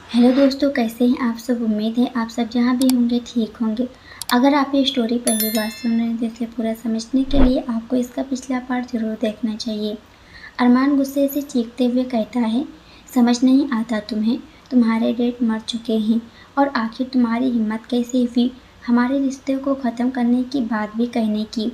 Hello दोस्तों, कैसे हैं आप सब। उम्मीद है आप सब जहाँ भी होंगे ठीक होंगे। अगर आप ये स्टोरी पहली बार सुन रहे हैं तो इसे पूरा समझने के लिए आपको इसका पिछला पार्ट जरूर देखना चाहिए। अरमान गुस्से से चीखते हुए कहता है, समझ नहीं आता तुम्हें, तुम्हारे डैड मर चुके हैं और आखिर तुम्हारी हिम्मत कैसे हुई हमारे रिश्ते को ख़त्म करने की बात भी कहने की।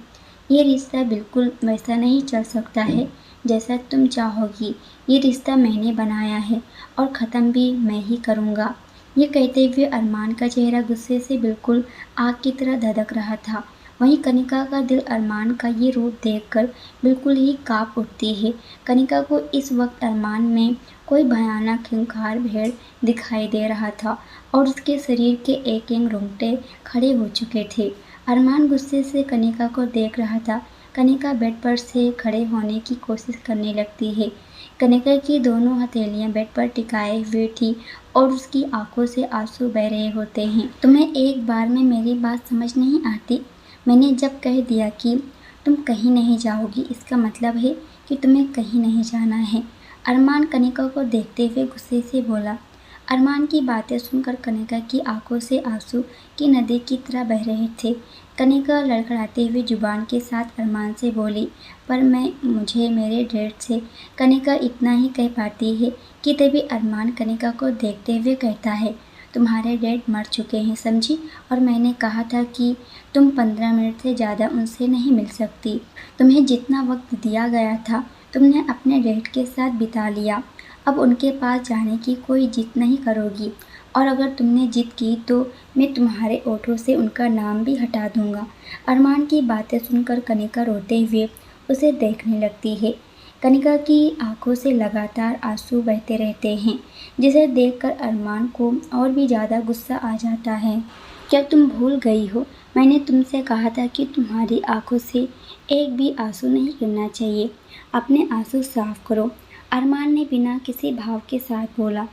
ये रिश्ता बिल्कुल वैसा नहीं चल सकता है जैसा तुम चाहोगी। ये रिश्ता मैंने बनाया है और ख़त्म भी मैं ही करूँगा। ये कहते हुए अरमान का चेहरा गुस्से से बिल्कुल आग की तरह धधक रहा था। वहीं कनिका का दिल अरमान का ये रूप देखकर बिल्कुल ही काँप उठती है। कनिका को इस वक्त अरमान में कोई भयानक खूंखार भेड़ दिखाई दे रहा था और उसके शरीर के एक एक रोंगटे खड़े हो चुके थे। अरमान गुस्से से कनिका को देख रहा था। कनिका बेड पर से खड़े होने की कोशिश करने लगती है। कनिका की दोनों हथेलियां बेड पर टिकाए हुए थी और उसकी आंखों से आंसू बह रहे होते हैं। तुम्हें एक बार में मेरी बात समझ नहीं आती। मैंने जब कह दिया कि तुम कहीं नहीं जाओगी, इसका मतलब है कि तुम्हें कहीं नहीं जाना है। अरमान कनिका को देखते हुए गुस्से से बोला। अरमान की बातें सुनकर कनिका की आंखों से आंसू की नदी की तरह बह रहे थे। कनिका लड़खड़ाते हुए जुबान के साथ अरमान से बोली, पर मुझे मेरे डैड से। कनिका इतना ही कह पाती है कि तभी अरमान कनिका को देखते हुए कहता है, तुम्हारे डैड मर चुके हैं समझी, और मैंने कहा था कि तुम 15 मिनट से ज़्यादा उनसे नहीं मिल सकती। तुम्हें जितना वक्त दिया गया था तुमने अपने डैड के साथ बिता लिया। अब उनके पास जाने की कोई जिद नहीं करोगी, और अगर तुमने जिद की तो मैं तुम्हारे ओठों से उनका नाम भी हटा दूंगा। अरमान की बातें सुनकर कनिका रोते हुए उसे देखने लगती है। कनिका की आंखों से लगातार आंसू बहते रहते हैं, जिसे देखकर अरमान को और भी ज़्यादा गुस्सा आ जाता है। क्या तुम भूल गई हो, मैंने तुमसे कहा था कि तुम्हारी आंखों से एक भी आंसू नहीं गिरना चाहिए। अपने आंसू साफ करो, अरमान ने बिना किसी भाव के साथ बोला।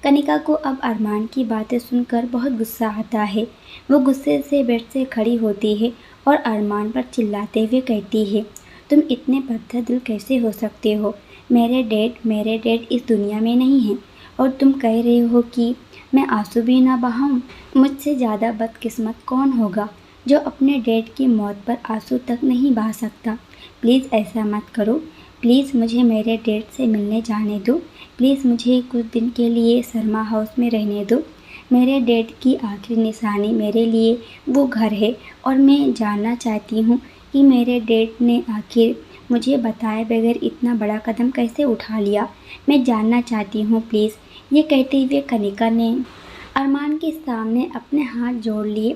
कनिका को अब अरमान की बातें सुनकर बहुत गुस्सा आता है। वो गुस्से से बेड से खड़ी होती है और अरमान पर चिल्लाते हुए कहती है, तुम इतने पत्थर दिल कैसे हो सकते हो। मेरे डैड इस दुनिया में नहीं हैं और तुम कह रहे हो कि मैं आंसू भी ना बहाऊं। मुझसे ज़्यादा बदकिस्मत कौन होगा जो अपने डैड की मौत पर आंसू तक नहीं बहा सकता। प्लीज़ ऐसा मत करो। प्लीज़ मुझे मेरे डैड से मिलने जाने दो। प्लीज़ मुझे कुछ दिन के लिए शर्मा हाउस में रहने दो। मेरे डैड की आखिरी निशानी मेरे लिए वो घर है और मैं जानना चाहती हूँ कि मेरे डैड ने आखिर मुझे बताए बगैर इतना बड़ा कदम कैसे उठा लिया। मैं जानना चाहती हूँ प्लीज़। ये कहते हुए कनिका ने अरमान के सामने अपने हाथ जोड़ लिए,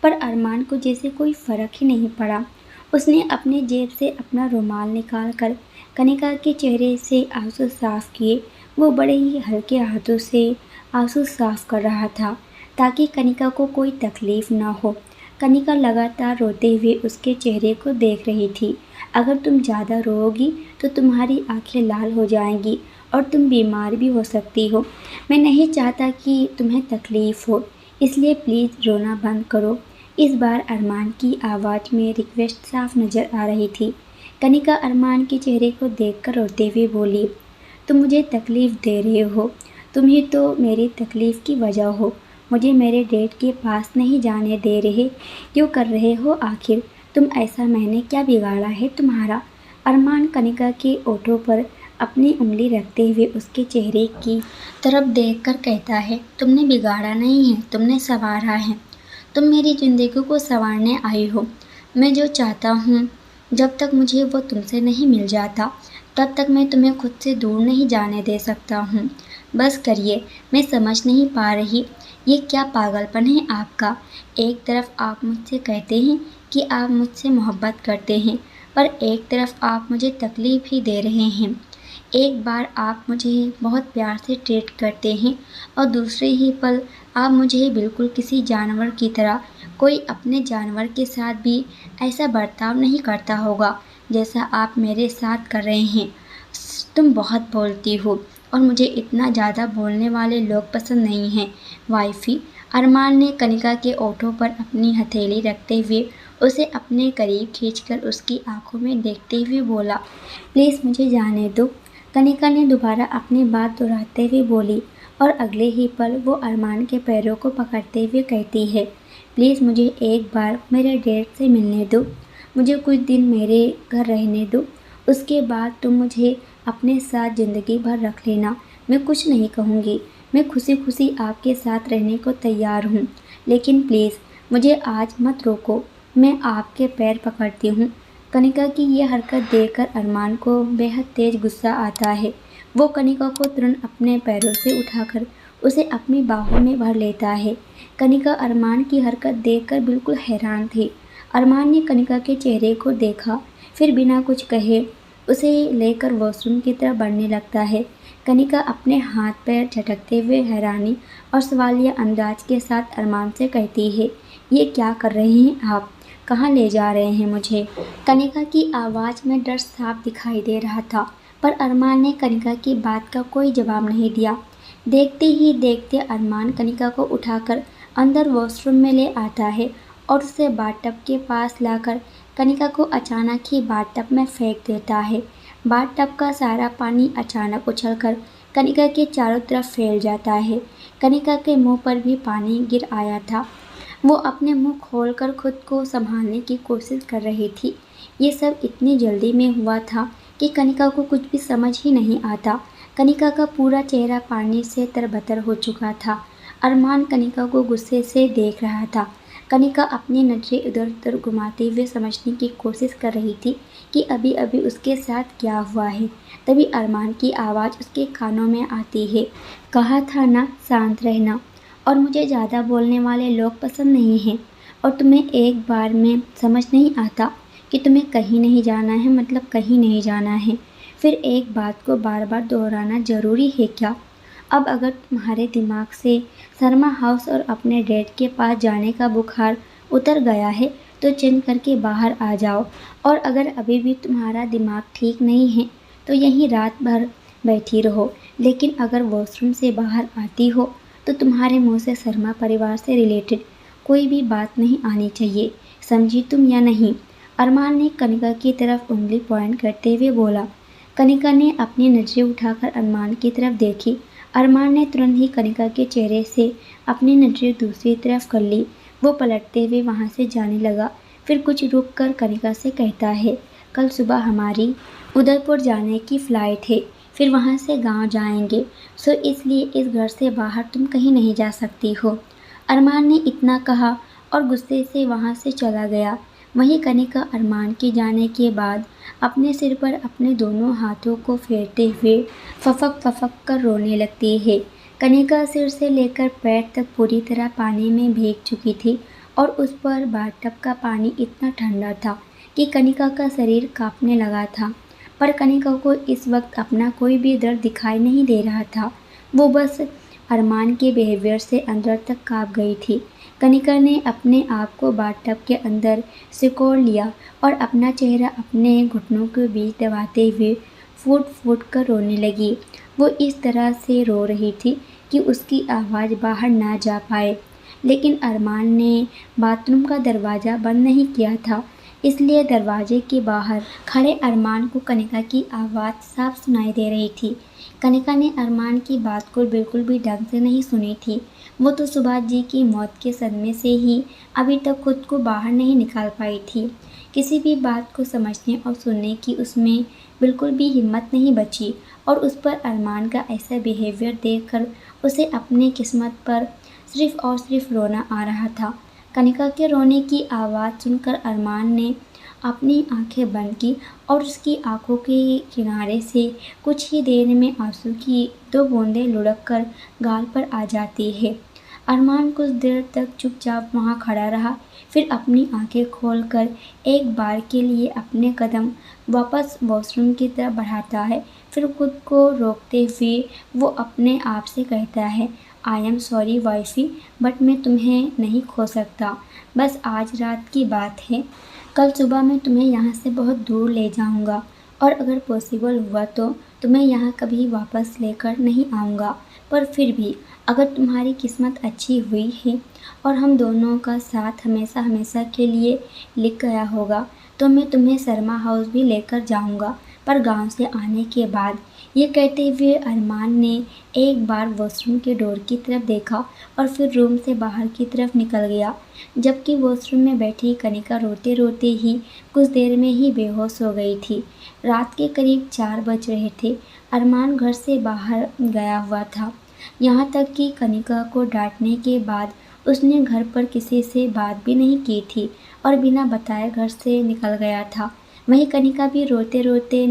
पर अरमान को जैसे कोई फ़र्क ही नहीं पड़ा। उसने अपने जेब से अपना रुमाल निकाल कर कनिका के चेहरे से आंसू साफ किए। वो बड़े ही हल्के हाथों से आंसू साफ कर रहा था ताकि कनिका को कोई तकलीफ़ ना हो। कनिका लगातार रोते हुए उसके चेहरे को देख रही थी। अगर तुम ज़्यादा रोओगी तो तुम्हारी आंखें लाल हो जाएंगी और तुम बीमार भी हो सकती हो। मैं नहीं चाहता कि तुम्हें तकलीफ़ हो, इसलिए प्लीज़ रोना बंद करो। इस बार अरमान की आवाज़ में रिक्वेस्ट साफ नज़र आ रही थी। कनिका अरमान के चेहरे को देखकर रोते हुए बोली, तुम मुझे तकलीफ़ दे रहे हो। तुम ही तो मेरी तकलीफ़ की वजह हो। मुझे मेरे डैड के पास नहीं जाने दे रहे। क्यों कर रहे हो आखिर तुम ऐसा। मैंने क्या बिगाड़ा है तुम्हारा। अरमान कनिका के ओठों पर अपनी उंगली रखते हुए उसके चेहरे की तरफ देखकर कहता है, तुमने बिगाड़ा नहीं है, तुमने संवारा है। तुम मेरी ज़िंदगी को संवारने आई हो। मैं जो चाहता हूँ, जब तक मुझे वो तुमसे नहीं मिल जाता तब तक मैं तुम्हें खुद से दूर नहीं जाने दे सकता हूँ। बस करिए। मैं समझ नहीं पा रही ये क्या पागलपन है आपका। एक तरफ आप मुझसे कहते हैं कि आप मुझसे मोहब्बत करते हैं, पर एक तरफ आप मुझे तकलीफ़ ही दे रहे हैं। एक बार आप मुझे बहुत प्यार से ट्रीट करते हैं और दूसरे ही पल आप मुझे बिल्कुल किसी जानवर की तरह, कोई अपने जानवर के साथ भी ऐसा बर्ताव नहीं करता होगा जैसा आप मेरे साथ कर रहे हैं। तुम बहुत बोलती हो और मुझे इतना ज़्यादा बोलने वाले लोग पसंद नहीं हैं वाइफ़ी। अरमान ने कनिका के ओठों पर अपनी हथेली रखते हुए उसे अपने करीब खींचकर उसकी आंखों में देखते हुए बोला, प्लीज़ मुझे जाने दो। कनिका ने दोबारा अपनी बात दोहराते हुए बोली, और अगले ही पल वो अरमान के पैरों को पकड़ते हुए कहती है, प्लीज़ मुझे एक बार मेरे डैड से मिलने दो, मुझे कुछ दिन मेरे घर रहने दो, उसके बाद तुम मुझे अपने साथ ज़िंदगी भर रख लेना। मैं कुछ नहीं कहूँगी, मैं खुशी खुशी आपके साथ रहने को तैयार हूँ, लेकिन प्लीज़ मुझे आज मत रोको, मैं आपके पैर पकड़ती हूँ। कनिका की ये हरकत देखकर अरमान को बेहद तेज गुस्सा आता है। वो कनिका को तुरंत अपने पैरों से उठाकर उसे अपनी बाहों में भर लेता है। कनिका अरमान की हरकत देखकर बिल्कुल हैरान थी। अरमान ने कनिका के चेहरे को देखा, फिर बिना कुछ कहे उसे लेकर वॉशरूम की तरफ बढ़ने लगता है। कनिका अपने हाथ पैर झटकते हुए हैरानी और सवालिया अंदाज के साथ अरमान से कहती है, ये क्या कर रहे हैं आप? कहाँ ले जा रहे हैं मुझे? कनिका की आवाज़ में डर साफ दिखाई दे रहा था, पर अरमान ने कनिका की बात का कोई जवाब नहीं दिया। देखते ही देखते अरमान कनिका को उठाकर अंदर वॉशरूम में ले आता है और उसे बाथटब के पास लाकर कनिका को अचानक ही बाथटब में फेंक देता है। बाथटब का सारा पानी अचानक उछलकर कनिका के चारों तरफ फैल जाता है। कनिका के मुंह पर भी पानी गिर आया था। वो अपने मुंह खोलकर खुद को संभालने की कोशिश कर रही थी। ये सब इतनी जल्दी में हुआ था कि कनिका को कुछ भी समझ ही नहीं आता। कनिका का पूरा चेहरा पानी से तरबतर हो चुका था। अरमान कनिका को गुस्से से देख रहा था। कनिका अपनी नज़रें इधर उधर घुमाते हुए समझने की कोशिश कर रही थी कि अभी अभी उसके साथ क्या हुआ है। तभी अरमान की आवाज़ उसके कानों में आती है, कहा था ना शांत रहना, और मुझे ज़्यादा बोलने वाले लोग पसंद नहीं हैं, और तुम्हें एक बार में समझ नहीं आता कि तुम्हें कहीं नहीं जाना है मतलब कहीं नहीं जाना है। फिर एक बात को बार बार दोहराना ज़रूरी है क्या? अब अगर तुम्हारे दिमाग से शर्मा हाउस और अपने डैड के पास जाने का बुखार उतर गया है तो चेंज करके बाहर आ जाओ, और अगर अभी भी तुम्हारा दिमाग ठीक नहीं है तो यहीं रात भर बैठी रहो, लेकिन अगर वॉशरूम से बाहर आती हो तो तुम्हारे मुंह से शर्मा परिवार से रिलेटेड कोई भी बात नहीं आनी चाहिए, समझी तुम या नहीं? अरमान ने कनिका की तरफ उंगली पॉइंट करते हुए बोला। कनिका ने अपनी नज़रें उठाकर अरमान की तरफ देखी। अरमान ने तुरंत ही कनिका के चेहरे से अपनी नज़रें दूसरी तरफ कर ली। वो पलटते हुए वहाँ से जाने लगा, फिर कुछ रुक कर कनिका से कहता है, कल सुबह हमारी उदयपुर जाने की फ़्लाइट है, फिर वहाँ से गांव जाएंगे, सो इसलिए इस घर से बाहर तुम कहीं नहीं जा सकती हो। अरमान ने इतना कहा और गुस्से से वहाँ से चला गया। वहीं कनिका अरमान के जाने के बाद अपने सिर पर अपने दोनों हाथों को फेरते हुए फफक कर रोने लगती है। कनिका सिर से लेकर पैर तक पूरी तरह पानी में भीग चुकी थी और उस पर बाथटब का पानी इतना ठंडा था कि कनिका का शरीर कांपने लगा था। पर कनिका को इस वक्त अपना कोई भी दर्द दिखाई नहीं दे रहा था। वो बस अरमान के बिहेवियर से अंदर तक कांप गई थी। कनिका ने अपने आप को बाथटब के अंदर सिकोड़ लिया और अपना चेहरा अपने घुटनों के बीच दबाते हुए फूट फूट कर रोने लगी। वो इस तरह से रो रही थी कि उसकी आवाज़ बाहर ना जा पाए, लेकिन अरमान ने बाथरूम का दरवाज़ा बंद नहीं किया था, इसलिए दरवाजे के बाहर खड़े अरमान को कनिका की आवाज़ साफ सुनाई दे रही थी। कनिका ने अरमान की बात को बिल्कुल भी ढंग से नहीं सुनी थी। वो तो सुभाष जी की मौत के सदमे से ही अभी तक खुद को बाहर नहीं निकाल पाई थी। किसी भी बात को समझने और सुनने की उसमें बिल्कुल भी हिम्मत नहीं बची, और उस पर अरमान का ऐसा बिहेवियर देखकर उसे अपनी किस्मत पर सिर्फ और सिर्फ रोना आ रहा था। कनिका के रोने की आवाज़ सुनकर अरमान ने अपनी आंखें बंद की और उसकी आंखों के किनारे से कुछ ही देर में आंसू की 2 बूंदें लुढ़क कर गाल पर आ जाती है। अरमान कुछ देर तक चुपचाप वहाँ खड़ा रहा, फिर अपनी आंखें खोलकर एक बार के लिए अपने कदम वापस वॉशरूम की तरफ बढ़ाता है। फिर खुद को रोकते हुए वो अपने आप से कहता है, I am sorry wifey, but मैं तुम्हें नहीं खो सकता। बस आज रात की बात है, कल सुबह मैं तुम्हें यहाँ से बहुत दूर ले जाऊँगा, और अगर पॉसिबल हुआ तो तुम्हें यहाँ कभी वापस लेकर नहीं आऊँगा। पर फिर भी अगर तुम्हारी किस्मत अच्छी हुई है और हम दोनों का साथ हमेशा हमेशा के लिए लिख गया होगा तो मैं तुम्हें शर्मा हाउस भी लेकर जाऊँगा, पर गांव से आने के बाद ये कहते हुए अरमान ने एक बार वॉशरूम के डोर की तरफ देखा और फिर रूम से बाहर की तरफ निकल गया, जबकि वॉशरूम में बैठी कनिका रोते रोते ही कुछ देर में ही बेहोश हो गई थी। रात के करीब 4 बज रहे थे। अरमान घर से बाहर गया हुआ था, यहाँ तक कि कनिका को डांटने के बाद उसने घर पर किसी से बात भी नहीं की थी और बिना बताए घर से निकल गया था। वहीं कनिका भी रोते रोते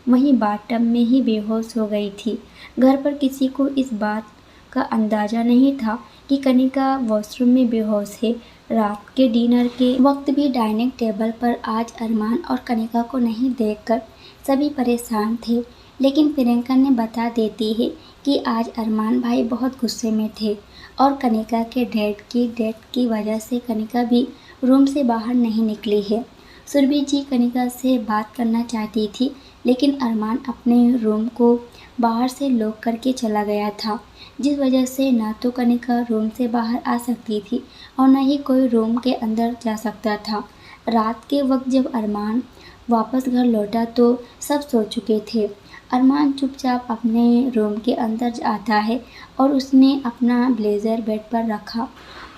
वहीं बाथटब में ही बेहोश हो गई थी। घर पर किसी को इस बात का अंदाज़ा नहीं था कि कनिका वॉशरूम में बेहोश है। रात के डिनर के वक्त भी डाइनिंग टेबल पर आज अरमान और कनिका को नहीं देखकर सभी परेशान थे, लेकिन प्रियंका ने बता देती है कि आज अरमान भाई बहुत गुस्से में थे और कनिका के डैड की डेथ की वजह से कनिका भी रूम से बाहर नहीं निकली है। सुरभि जी कनिका से बात करना चाहती थी, लेकिन अरमान अपने रूम को बाहर से लॉक करके चला गया था, जिस वजह से ना तो कनिका रूम से बाहर आ सकती थी और न ही कोई रूम के अंदर जा सकता था। रात के वक्त जब अरमान वापस घर लौटा तो सब सो चुके थे। अरमान चुपचाप अपने रूम के अंदर आता है और उसने अपना ब्लेज़र बेड पर रखा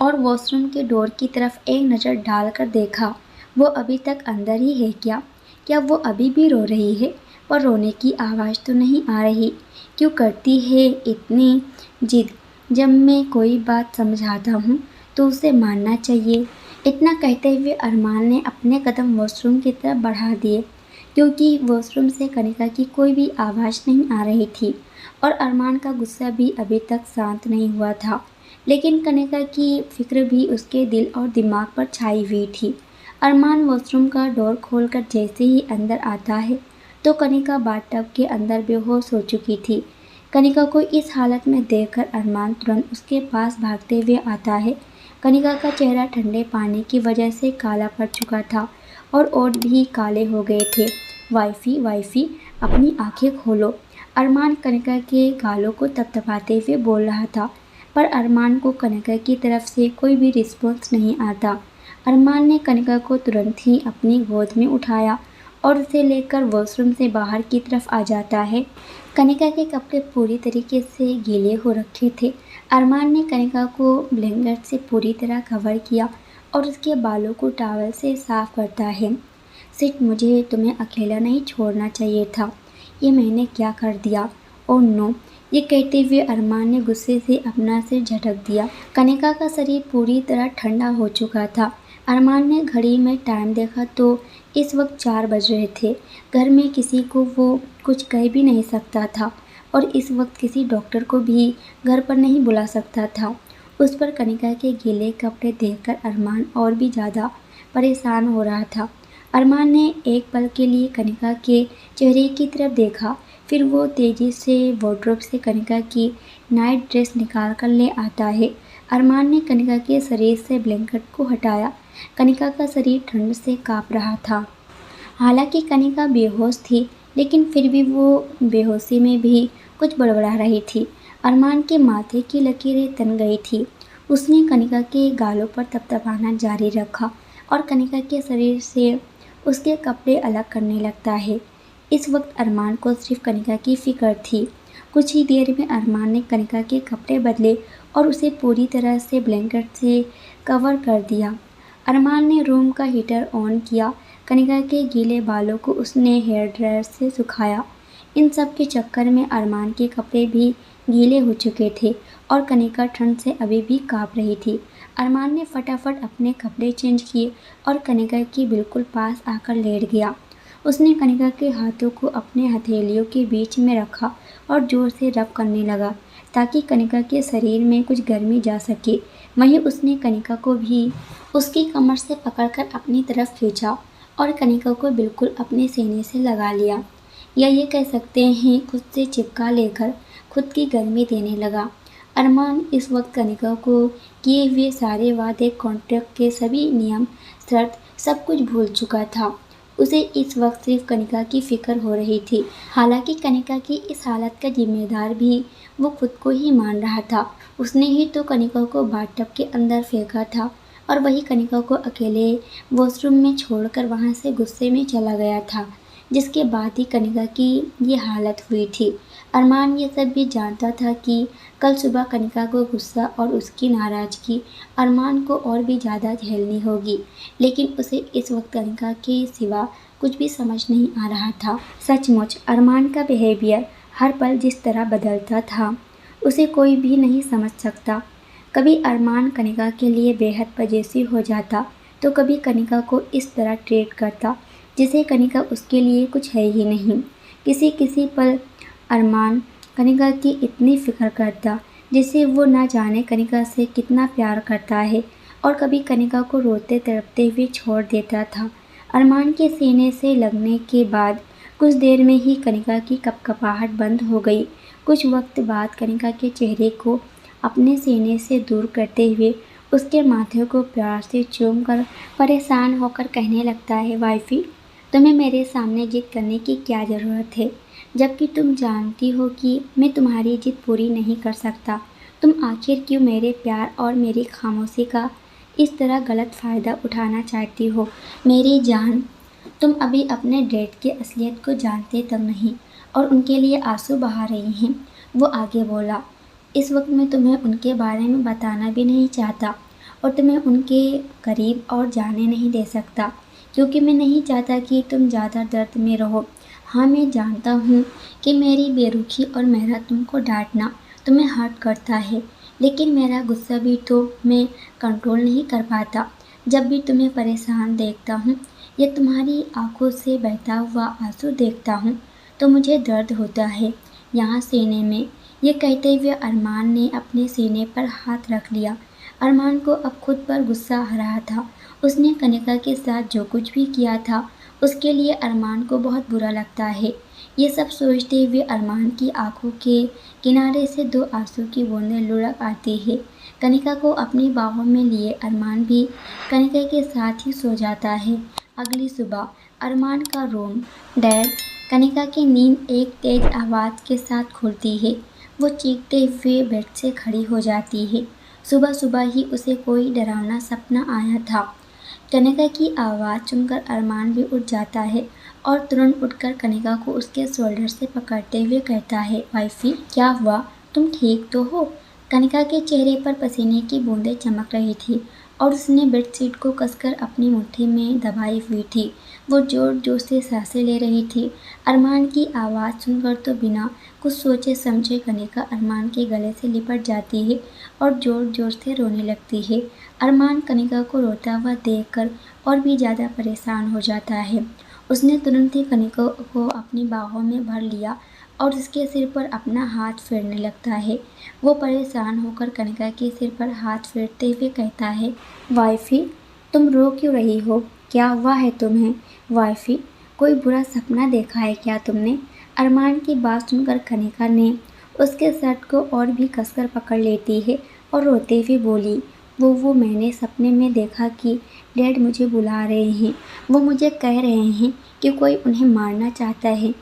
और वॉशरूम के डोर की तरफ एक नज़र डालकर देखा। वो अभी तक अंदर ही है क्या? क्या वो अभी भी रो रही है? पर रोने की आवाज़ तो नहीं आ रही। क्यों करती है इतनी जिद? जब मैं कोई बात समझाता हूँ तो उसे मानना चाहिए। इतना कहते हुए अरमान ने अपने कदम वॉशरूम की तरफ बढ़ा दिए, क्योंकि वॉशरूम से कनिका की कोई भी आवाज़ नहीं आ रही थी और अरमान का गुस्सा भी अभी तक शांत नहीं हुआ था। लेकिन कनिका की फिक्र भी उसके दिल और दिमाग पर छाई हुई थी। अरमान वॉशरूम का डोर खोलकर जैसे ही अंदर आता है तो कनिका बाथटब के अंदर बेहोश हो चुकी थी। कनिका को इस हालत में देखकर अरमान तुरंत उसके पास भागते हुए आता है। कनिका का चेहरा ठंडे पानी की वजह से काला पड़ चुका था और ओठ भी काले हो गए थे। वाइफी वाइफी, अपनी आंखें खोलो, अरमान कनिका के गालों को थपथपाते हुए बोल रहा था, पर अरमान को कनिका की तरफ से कोई भी रिस्पॉन्स नहीं आता। अरमान ने कनिका को तुरंत ही अपनी गोद में उठाया और उसे लेकर वॉशरूम से बाहर की तरफ आ जाता है। कनिका के कपड़े पूरी तरीके से गीले हो रखे थे। अरमान ने कनिका को ब्लैंकेट से पूरी तरह कवर किया और उसके बालों को टॉवल से साफ करता है। सिट, मुझे तुम्हें अकेला नहीं छोड़ना चाहिए था। ये मैंने क्या कर दिया? Oh no! ये कहते हुए अरमान ने गुस्से से अपना सिर झटक दिया। कनिका का शरीर पूरी तरह ठंडा हो चुका था। अरमान ने घड़ी में टाइम देखा तो इस वक्त 4 बज रहे थे। घर में किसी को वो कुछ कह भी नहीं सकता था और इस वक्त किसी डॉक्टर को भी घर पर नहीं बुला सकता था। उस पर कनिका के गीले कपड़े देखकर अरमान और भी ज़्यादा परेशान हो रहा था। अरमान ने एक पल के लिए कनिका के चेहरे की तरफ देखा, फिर वो तेज़ी से वार्डरोब से कनिका की नाइट ड्रेस निकाल कर ले आता है। अरमान ने कनिका के शरीर से ब्लैंकेट को हटाया। कनिका का शरीर ठंड से काँप रहा था। हालांकि कनिका बेहोश थी, लेकिन फिर भी वो बेहोशी में भी कुछ बड़बड़ा रही थी। अरमान के माथे की लकीरें तन गई थी। उसने कनिका के गालों पर थपथपाना जारी रखा और कनिका के शरीर से उसके कपड़े अलग करने लगता है। इस वक्त अरमान को सिर्फ कनिका की फिक्र थी। कुछ ही देर में अरमान ने कनिका के कपड़े बदले और उसे पूरी तरह से ब्लैंकेट से कवर कर दिया। अरमान ने रूम का हीटर ऑन किया। कनिका के गीले बालों को उसने हेयर ड्रायर से सुखाया। इन सब के चक्कर में अरमान के कपड़े भी गीले हो चुके थे और कनिका ठंड से अभी भी काँप रही थी। अरमान ने फटाफट अपने कपड़े चेंज किए और कनिका के बिल्कुल पास आकर लेट गया। उसने कनिका के हाथों को अपने हथेलियों के बीच में रखा और ज़ोर से रब करने लगा ताकि कनिका के शरीर में कुछ गर्मी जा सके। वहीं उसने कनिका को भी उसकी कमर से पकड़कर अपनी तरफ खींचा और कनिका को बिल्कुल अपने सीने से लगा लिया, या ये कह सकते हैं खुद से चिपका लेकर खुद की गर्मी देने लगा। अरमान इस वक्त कनिका को किए हुए सारे वादे, कॉन्ट्रैक्ट के सभी नियम, शर्त सब कुछ भूल चुका था। उसे इस वक्त सिर्फ कनिका की फिक्र हो रही थी। हालांकि कनिका की इस हालत का जिम्मेदार भी वो खुद को ही मान रहा था। उसने ही तो कनिका को बाथटब के अंदर फेंका था और वही कनिका को अकेले वॉशरूम में छोड़कर वहाँ से गुस्से में चला गया था, जिसके बाद ही कनिका की ये हालत हुई थी। अरमान ये सब भी जानता था कि कल सुबह कनिका को गुस्सा और उसकी नाराज़गी अरमान को और भी ज़्यादा झेलनी होगी, लेकिन उसे इस वक्त कनिका के सिवा कुछ भी समझ नहीं आ रहा था। सचमुच अरमान का बिहेवियर हर पल जिस तरह बदलता था, उसे कोई भी नहीं समझ सकता। कभी अरमान कनिका के लिए बेहद पजेसिव हो जाता, तो कभी कनिका को इस तरह ट्रीट करता जैसे कनिका उसके लिए कुछ है ही नहीं। किसी किसी पल अरमान कनिका की इतनी फिक्र करता जैसे वो ना जाने कनिका से कितना प्यार करता है, और कभी कनिका को रोते तड़पते हुए छोड़ देता था। अरमान के सीने से लगने के बाद कुछ देर में ही कनिका की कपकपाहट बंद हो गई। कुछ वक्त बाद कनिका के चेहरे को अपने सीने से दूर करते हुए उसके माथे को प्यार से चूम कर परेशान होकर कहने लगता है, वाइफी, तुम्हें मेरे सामने जिद करने की क्या ज़रूरत है, जबकि तुम जानती हो कि मैं तुम्हारी जिद पूरी नहीं कर सकता। तुम आखिर क्यों मेरे प्यार और मेरी खामोशी का इस तरह गलत फ़ायदा उठाना चाहती हो? मेरी जान, तुम अभी अपने डैड की असलियत को जानते तक नहीं और उनके लिए आंसू बहा रही हैं। वो आगे बोला, इस वक्त मैं तुम्हें उनके बारे में बताना भी नहीं चाहता और तुम्हें उनके करीब और जाने नहीं दे सकता, क्योंकि मैं नहीं चाहता कि तुम ज़्यादा दर्द में रहो। हाँ, मैं जानता हूँ कि मेरी बेरुखी और मेरा तुमको डांटना तुम्हें हर्ट करता है, लेकिन मेरा गुस्सा भी तो मैं कंट्रोल नहीं कर पाता। जब भी तुम्हें परेशान देखता हूँ या तुम्हारी आंखों से बहता हुआ आंसू देखता हूँ, तो मुझे दर्द होता है यहाँ सीने में। ये कहते हुए अरमान ने अपने सीने पर हाथ रख लिया। अरमान को अब खुद पर गुस्सा आ रहा था। उसने कनिका के साथ जो कुछ भी किया था, उसके लिए अरमान को बहुत बुरा लगता है। ये सब सोचते हुए अरमान की आंखों के किनारे से दो आंसू की बूंदें लुढ़क आती है। कनिका को अपनी बाहों में लिए अरमान भी कनिका के साथ ही सो जाता है। अगली सुबह अरमान का रूम। डैड। कनिका की नींद एक तेज आवाज़ के साथ खुलती है। वो चीखते हुए बेड से खड़ी हो जाती है। सुबह सुबह ही उसे कोई डरावना सपना आया था। कनिका की आवाज़ सुनकर अरमान भी उठ जाता है और तुरंत उठकर कनिका को उसके शोल्डर से पकड़ते हुए कहता है, वाइफी, क्या हुआ? तुम ठीक तो हो? कनिका के चेहरे पर पसीने की बूंदें चमक रही थी और उसने बेडशीट को कसकर अपनी मुट्ठी में दबाई हुई थी। वो जोर जोर से सांसें ले रही थी। अरमान की आवाज़ सुनकर तो बिना कुछ सोचे समझे कनिका अरमान के गले से लिपट जाती है और जोर जोर से रोने लगती है। अरमान कनिका को रोता हुआ देखकर और भी ज़्यादा परेशान हो जाता है। उसने तुरंत ही कनिका को अपनी बाहों में भर लिया और उसके सिर पर अपना हाथ फेरने लगता है। वो परेशान होकर कनिका के सिर पर हाथ फेरते हुए कहता है, वाइफी, तुम रो क्यों रही हो? क्या हुआ है तुम्हें? वाइफी, कोई बुरा सपना देखा है क्या तुमने? अरमान की बात सुनकर कनिका ने उसके शर्ट को और भी कसकर पकड़ लेती है और रोते हुए बोली, वो मैंने सपने में देखा कि डैड मुझे बुला रहे हैं। वो मुझे कह रहे हैं कि कोई उन्हें मारना चाहता है।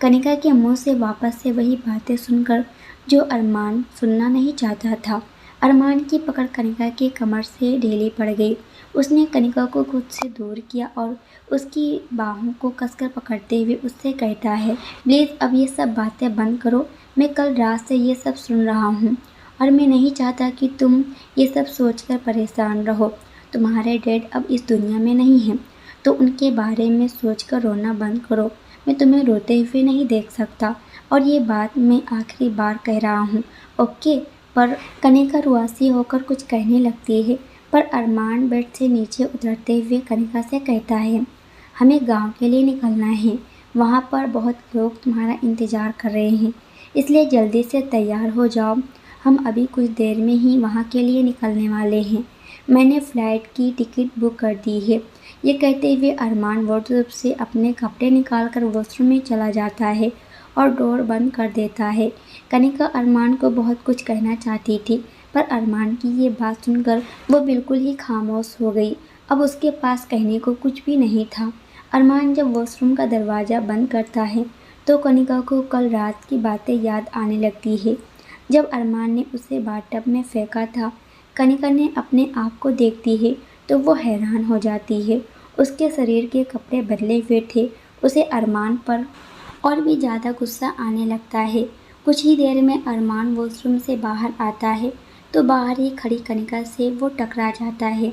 कनिका के मुंह से वापस से वही बातें सुनकर जो अरमान सुनना नहीं चाहता था। अरमान की पकड़ कनिका की कमर से ढीली पड़ गई। उसने कनिका को खुद से दूर किया और उसकी बाहों को कसकर पकड़ते हुए उससे कहता है, प्लीज़ अब ये सब बातें बंद करो। मैं कल रात से ये सब सुन रहा हूँ और मैं नहीं चाहता कि तुम ये सब सोचकर परेशान रहो। तुम्हारे डैड अब इस दुनिया में नहीं हैं, तो उनके बारे में सोचकर रोना बंद करो। मैं तुम्हें रोते हुए नहीं देख सकता और ये बात मैं आखिरी बार कह रहा हूँ, ओके? पर कनिका रुआसी होकर कुछ कहने लगती है, पर अरमान बेड से नीचे उतरते हुए कनिका से कहता है, हमें गांव के लिए निकलना है। वहाँ पर बहुत लोग तुम्हारा इंतज़ार कर रहे हैं, इसलिए जल्दी से तैयार हो जाओ। हम अभी कुछ देर में ही वहाँ के लिए निकलने वाले हैं। मैंने फ़्लाइट की टिकट बुक कर दी है। ये कहते हुए अरमान वार्डरोब से अपने कपड़े निकालकर वॉशरूम में चला जाता है और डोर बंद कर देता है। कनिका अरमान को बहुत कुछ कहना चाहती थी, पर अरमान की ये बात सुनकर वो बिल्कुल ही खामोश हो गई। अब उसके पास कहने को कुछ भी नहीं था। अरमान जब वॉशरूम का दरवाज़ा बंद करता है तो कनिका को कल रात की बातें याद आने लगती है, जब अरमान ने उसे बाथटब में फेंका था। कनिका ने अपने आप को देखती है तो वो हैरान हो जाती है। उसके शरीर के कपड़े बदले हुए थे। उसे अरमान पर और भी ज़्यादा गुस्सा आने लगता है। कुछ ही देर में अरमान वॉशरूम से बाहर आता है तो बाहर ही खड़ी कनिका से वो टकरा जाता है।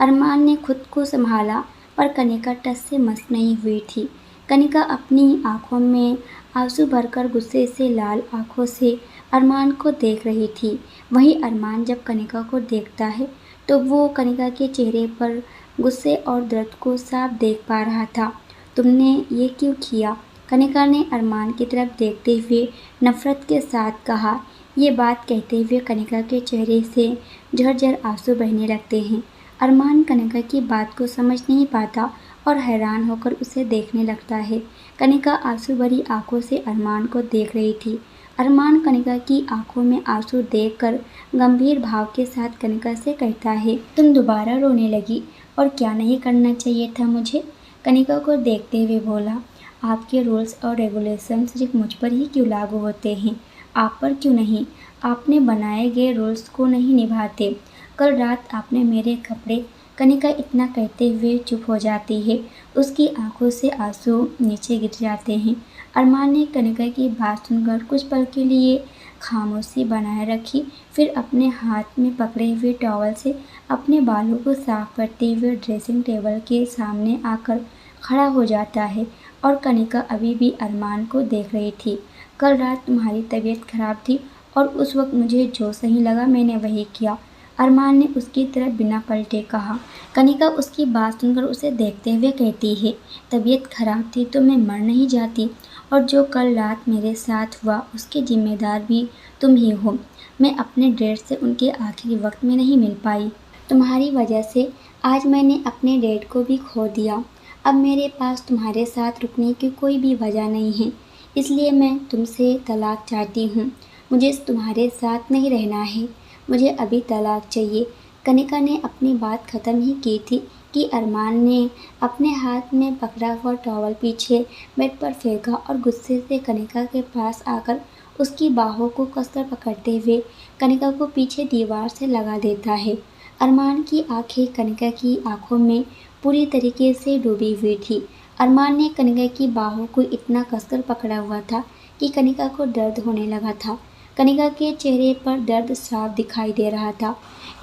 अरमान ने खुद को संभाला पर कनिका टस से मस नहीं हुई थी। कनिका अपनी आंखों में आंसू भरकर गुस्से से लाल आंखों से अरमान को देख रही थी। वहीं अरमान जब कनिका को देखता है तो वो कनिका के चेहरे पर गुस्से और दर्द को साफ देख पा रहा था। तुमने ये क्यों किया? कनिका ने अरमान की तरफ देखते हुए नफरत के साथ कहा। ये बात कहते हुए कनिका के चेहरे से झरझर आंसू बहने लगते हैं। अरमान कनिका की बात को समझ नहीं पाता और हैरान होकर उसे देखने लगता है। कनिका आंसू भरी आंखों से अरमान को देख रही थी। अरमान कनिका की आंखों में आंसू देखकर गंभीर भाव के साथ कनिका से कहता है, तुम दोबारा रोने लगी और क्या नहीं करना चाहिए था मुझे? कनिका को देखते हुए बोला, आपके रूल्स और रेगुलेशन सिर्फ मुझ पर ही क्यों लागू होते हैं, आप पर क्यों नहीं? आपने बनाए गए रूल्स को नहीं निभाते। कल रात आपने मेरे कपड़े। कनिका इतना कहते हुए चुप हो जाती है। उसकी आंखों से आंसू नीचे गिर जाते हैं। अरमान ने कनिका की बात सुनकर कुछ पल के लिए खामोशी बनाए रखी, फिर अपने हाथ में पकड़े हुए टॉवल से अपने बालों को साफ करते हुए ड्रेसिंग टेबल के सामने आकर खड़ा हो जाता है और कनिका अभी भी अरमान को देख रही थी। कल रात तुम्हारी तबीयत खराब थी और उस वक्त मुझे जो सही लगा मैंने वही किया, अरमान ने उसकी तरफ बिना पलटे कहा। कनिका उसकी बात सुनकर उसे देखते हुए कहती है, तबीयत खराब थी तो मैं मर नहीं जाती, और जो कल रात मेरे साथ हुआ उसके जिम्मेदार भी तुम ही हो। मैं अपने डैड से उनके आखिरी वक्त में नहीं मिल पाई। तुम्हारी वजह से आज मैंने अपने डैड को भी खो दिया। अब मेरे पास तुम्हारे साथ रुकने की कोई भी वजह नहीं है, इसलिए मैं तुमसे तलाक चाहती हूँ। मुझे तुम्हारे साथ नहीं रहना है, मुझे अभी तलाक चाहिए। कनिका ने अपनी बात ख़त्म ही की थी कि अरमान ने अपने हाथ में पकड़ा हुआ टॉवल पीछे बेड पर फेंका और गुस्से से कनिका के पास आकर उसकी बाहों को कसकर पकड़ते हुए कनिका को पीछे दीवार से लगा देता है। अरमान की आंखें कनिका की आंखों में पूरी तरीके से डूबी हुई थी। अरमान ने कनिका की बाहों को इतना कसकर पकड़ा हुआ था कि कनिका को दर्द होने लगा था। कनिका के चेहरे पर दर्द साफ दिखाई दे रहा था,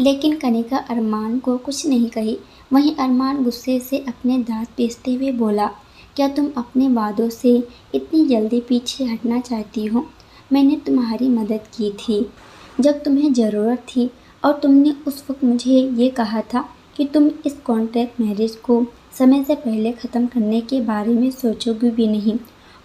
लेकिन कनिका अरमान को कुछ नहीं कही। वहीं अरमान गुस्से से अपने दांत पीसते हुए बोला, क्या तुम अपने वादों से इतनी जल्दी पीछे हटना चाहती हो? मैंने तुम्हारी मदद की थी जब तुम्हें ज़रूरत थी, और तुमने उस वक्त मुझे ये कहा था कि तुम इस कॉन्ट्रैक्ट मैरिज को समय से पहले ख़त्म करने के बारे में सोचोगे भी नहीं।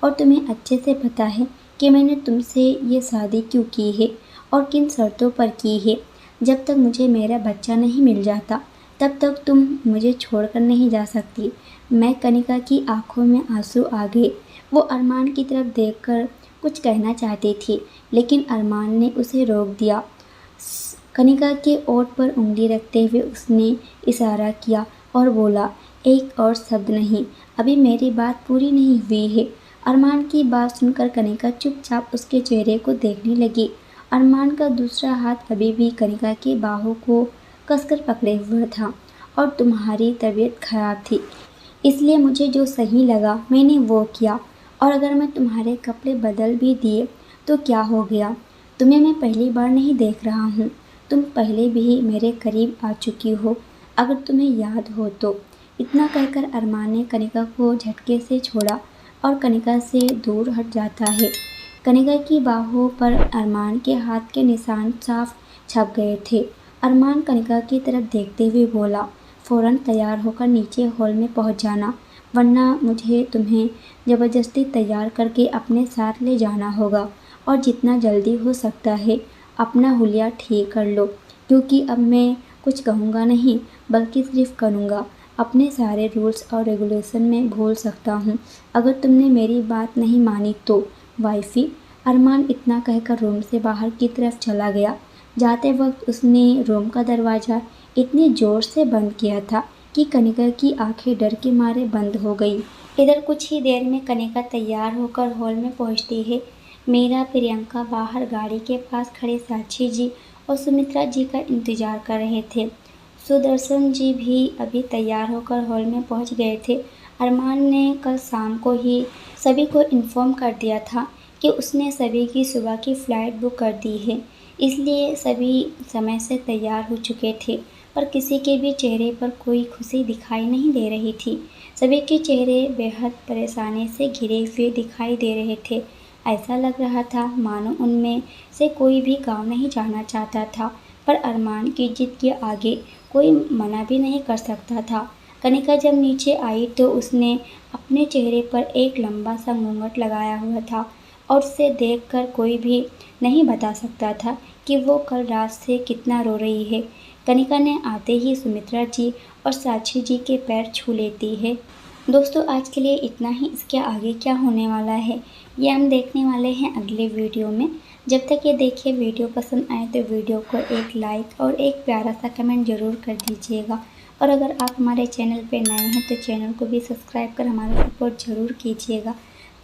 और तुम्हें अच्छे से पता है कि मैंने तुमसे ये शादी क्यों की है और किन शर्तों पर की है। जब तक मुझे मेरा बच्चा नहीं मिल जाता तब तक तुम मुझे छोड़कर नहीं जा सकती। मैं कनिका की आंखों में आंसू आ गए। वो अरमान की तरफ देखकर कुछ कहना चाहती थी, लेकिन अरमान ने उसे रोक दिया। कनिका के ओठ पर उंगली रखते हुए उसने इशारा किया और बोला, एक और शब्द नहीं, अभी मेरी बात पूरी नहीं हुई है। अरमान की बात सुनकर कनिका चुपचाप उसके चेहरे को देखने लगी। अरमान का दूसरा हाथ अभी भी कनिका की बाहों को कसकर पकड़े हुआ था। और तुम्हारी तबीयत खराब थी, इसलिए मुझे जो सही लगा मैंने वो किया। और अगर मैं तुम्हारे कपड़े बदल भी दिए तो क्या हो गया? तुम्हें मैं पहली बार नहीं देख रहा हूँ, तुम पहले भी मेरे करीब आ चुकी हो, अगर तुम्हें याद हो तो। इतना कहकर अरमान ने कनिका को झटके से छोड़ा और कनिका से दूर हट जाता है। कनिका की बाहों पर अरमान के हाथ के निशान साफ छप गए थे। अरमान कनिका की तरफ देखते हुए बोला, फ़ौरन तैयार होकर नीचे हॉल में पहुंच जाना, वरना मुझे तुम्हें ज़बरदस्ती तैयार करके अपने साथ ले जाना होगा। और जितना जल्दी हो सकता है अपना हुलिया ठीक कर लो, क्योंकि अब मैं कुछ कहूँगा नहीं बल्कि सिर्फ करूँगा। अपने सारे रूल्स और रेगुलेशन में भूल सकता हूँ अगर तुमने मेरी बात नहीं मानी तो। वाइफी। अरमान इतना कहकर रूम से बाहर की तरफ चला गया। जाते वक्त उसने रूम का दरवाज़ा इतनी ज़ोर से बंद किया था कि कनिका की आंखें डर के मारे बंद हो गई। इधर कुछ ही देर में कनिका तैयार होकर हॉल में पहुंचती है। मीरा प्रियंका बाहर गाड़ी के पास खड़े साक्षी जी और सुमित्रा जी का इंतजार कर रहे थे। सुदर्शन जी भी अभी तैयार होकर हॉल में पहुंच गए थे। अरमान ने कल शाम को ही सभी को इन्फॉर्म कर दिया था कि उसने सभी की सुबह की फ़्लाइट बुक कर दी है, इसलिए सभी समय से तैयार हो चुके थे। पर किसी के भी चेहरे पर कोई खुशी दिखाई नहीं दे रही थी। सभी के चेहरे बेहद परेशानी से घिरे हुए दिखाई दे रहे थे। ऐसा लग रहा था मानो उनमें से कोई भी गाँव नहीं जाना चाहता था, पर अरमान की जिद के आगे कोई मना भी नहीं कर सकता था। कनिका जब नीचे आई तो उसने अपने चेहरे पर एक लंबा सा घूंघट लगाया हुआ था और उसे देखकर कोई भी नहीं बता सकता था कि वो कल रात से कितना रो रही है। कनिका ने आते ही सुमित्रा जी और साक्षी जी के पैर छू लेती है। दोस्तों, आज के लिए इतना ही। इसके आगे क्या होने वाला है ये हम देखने वाले हैं अगले वीडियो में। जब तक ये देखिए, वीडियो पसंद आए तो वीडियो को एक लाइक और एक प्यारा सा कमेंट ज़रूर कर दीजिएगा। और अगर आप हमारे चैनल पे नए हैं तो चैनल को भी सब्सक्राइब कर हमारा सपोर्ट ज़रूर कीजिएगा।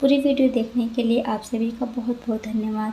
पूरी वीडियो देखने के लिए आप सभी का बहुत बहुत धन्यवाद।